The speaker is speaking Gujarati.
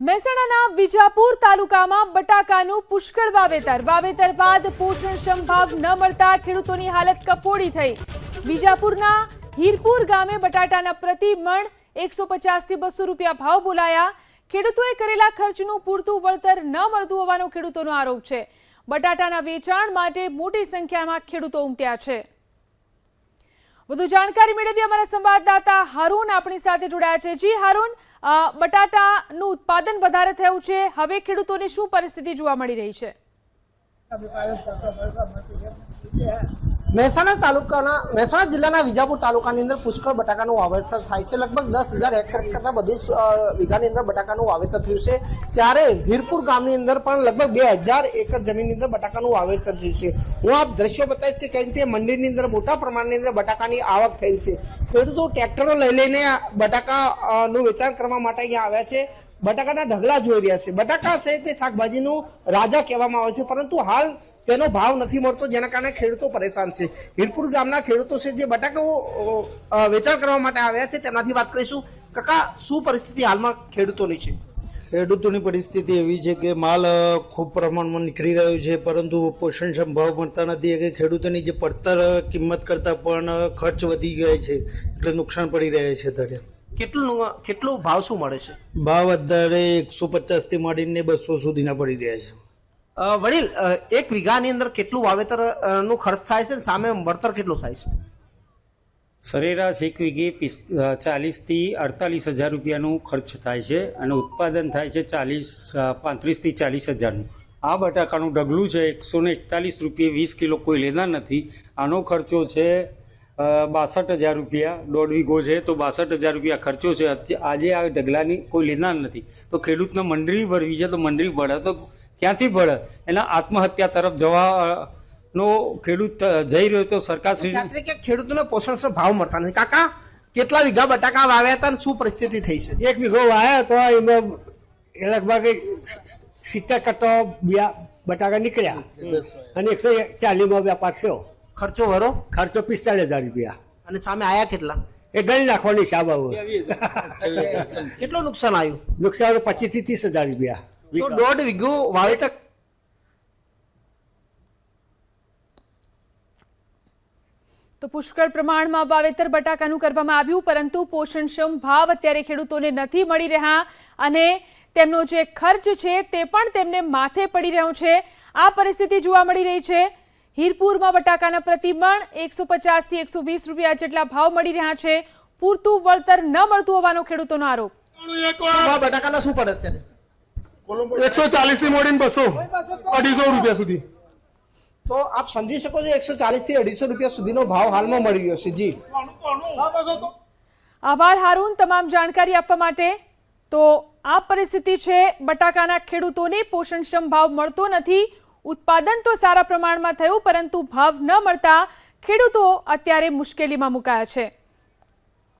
મહેસાણાના વિજાપુર તાલુકામાં બટાકાનું પુષ્કળ વાવેતર બાદ પોષણક્ષમ ભાવ ન મળતા ખેડૂતોની હાલત કફોડી થઈ। વિજાપુરના હીરપુર ગામે બટાટાના પ્રતિ મણ 150 થી 200 રૂપિયા ભાવ બોલાયા। ખેડૂતોએ કરેલા ખર્ચનું પૂરતું વળતર ન મળતું હોવાનો ખેડૂતોનો આરોપ છે। બટાટાના વેચાણ માટે મોટી સંખ્યામાં ખેડૂતો ઉમટ્યા છે। વધુ જાણકારી મેળવી અમારા સંવાદદાતા હારૂન આપણી સાથે જોડાયા છે। જી હારૂન, બટાટાનું ઉત્પાદન વધારે થયું છે, હવે ખેડૂતોની શું પરિસ્થિતિ જોવા મળી રહી છે? મહેસાણા જિલ્લાના વિજાપુર તાલુકાની અંદર પુષ્કળ બટાકાનું વાવેતર થાય છે। લગભગ 10,000 હેક્ટર કરતાં વધુ વીઘાની અંદર બટાકાનું વાવેતર થયું છે। ત્યારે હીરપુર ગામની અંદર પણ લગભગ 2000 એકર જમીનની અંદર બટાકાનું વાવેતર થયું છે। હું આપ દ્રશ્યો બતાવીશ કે કઈ રીતે મંડીની અંદર મોટા પ્રમાણની અંદર બટાકાની આવક થઈ છે। ખેડૂતો ટ્રેક્ટરો લઈને બટાકાનું વેચાણ કરવા માટે અહીંયા આવ્યા છે। બટાકાના ઢગલા જોઈ રહ્યા છે। બટાકા છે તે શાકભાજીનું રાજા કહેવામાં આવે છે, પરંતુ હાલ તેનો ભાવ નથી મળતો, જેના કારણે ખેડૂતો પરેશાન છે। હીરપુર ગામના ખેડૂતો છે જે બટાકા વેચાણ કરવા માટે આવ્યા છે, તેમનાથી વાત કરીશું। કાકા, શું પરિસ્થિતિ હાલમાં ખેડૂતોની છે? ખેડૂતોની પરિસ્થિતિ એવી છે કે માલ ખૂબ પ્રમાણમાં નીકળી રહ્યો છે, પરંતુ પોષણક્ષમ ભાવ મળતા નથી। કે ખેડૂતોની જે પડતર કિંમત કરતાં પણ ખર્ચ વધી ગયા છે, એટલે નુકસાન પડી રહ્યા છે। અત્યારે કેટલું ભાવ શું મળે છે? ભાવ અત્યારે 150 થી માંડીને 200 સુધીના પડી રહ્યા છે। વડીલ, એક વીઘાની અંદર કેટલું વાવેતર નું ખર્ચ થાય છે, સામે વળતર કેટલું થાય છે? સરેરાશ એક વીઘે 40 થી 48 હજાર રૂપિયાનું ખર્ચ થાય છે અને ઉત્પાદન થાય છે 35 થી 40 હજારનું। આ બટાકાનું ઢગલું છે 141 રૂપિયા 20 કિલો, કોઈ લેનાર નથી। આનો ખર્ચો છે 62,000 રૂપિયા। 1.5 વીઘો છે તો 62,000 રૂપિયા ખર્ચો છે। આજે આ ઢગલાની કોઈ લેનાર નથી, તો ખેડૂતને મંડળી ભરવી છે, તો મંડળી ભળે તો ક્યાંથી ભળે? એના આત્મહત્યા તરફ જવાનો ખેડૂત જઈ રહ્યો, તો સરકાર ખેડૂતોને પોષણક્ષમ ભાવ મળતા નથી। કાકા, કેટલા વીઘા બટાકા વાવ્યા હતા અને શું પરિસ્થિતિ થઈ છે? 1 વીઘો વાવ્યો તો એમાં લગભગ 70 કટ્ટો બટાકા નીકળ્યા અને 140 વેપાર થયો। ખર્ચો વરો? ખર્ચો 45,000 રૂપિયા। અને સામે આયા કેટલા? એ ગણી નાખવાની હિસાબ આવો। કેટલું નુકસાન આવ્યું? નુકસાન 25 થી 30,000 રૂપિયા। તો 1.5 વીઘો વાવેતર તો પુષ્કળ પ્રમાણમાં વાવેતર બટાકાનું કરવામાં આવ્યું, પરંતુ પોષણક્ષમ ભાવ અત્યારે ખેડૂતોને નથી મળી રહ્યા અને તેમનો જે ખર્ચ છે તે પણ તેમને માથે પડી રહ્યો છે। આ પરિસ્થિતિ જોવા મળી રહી છે। હીરપુરમાં બટાકાના પ્રતિ મણ 150 થી 120 રૂપિયા જેટલા ભાવ મળી રહ્યા છે। પૂરતું વળતર ન મળતું હોવાનો ખેડૂતોનો આરોપ। બટાકાના શું પડે અત્યારે? 140 થી મોડીને 200 250 રૂપિયા સુધી। તો આપ સમજી શકો છો 140 થી 250 રૂપિયા સુધીનો ભાવ હાલમાં મળી રહ્યો છે। જી, આભાર હારૂન તમામ જાણકારી આપવા માટે। તો આ પરિસ્થિતિ છે, બટાકાના ખેડૂતોને પોષણક્ષમ ભાવ મળતો નથી। ઉત્પાદન તો સારા પ્રમાણમાં થયું, પરંતુ ભાવ ન મળતા ખેડૂતો અત્યારે મુશ્કેલીમાં મુકાયા છે।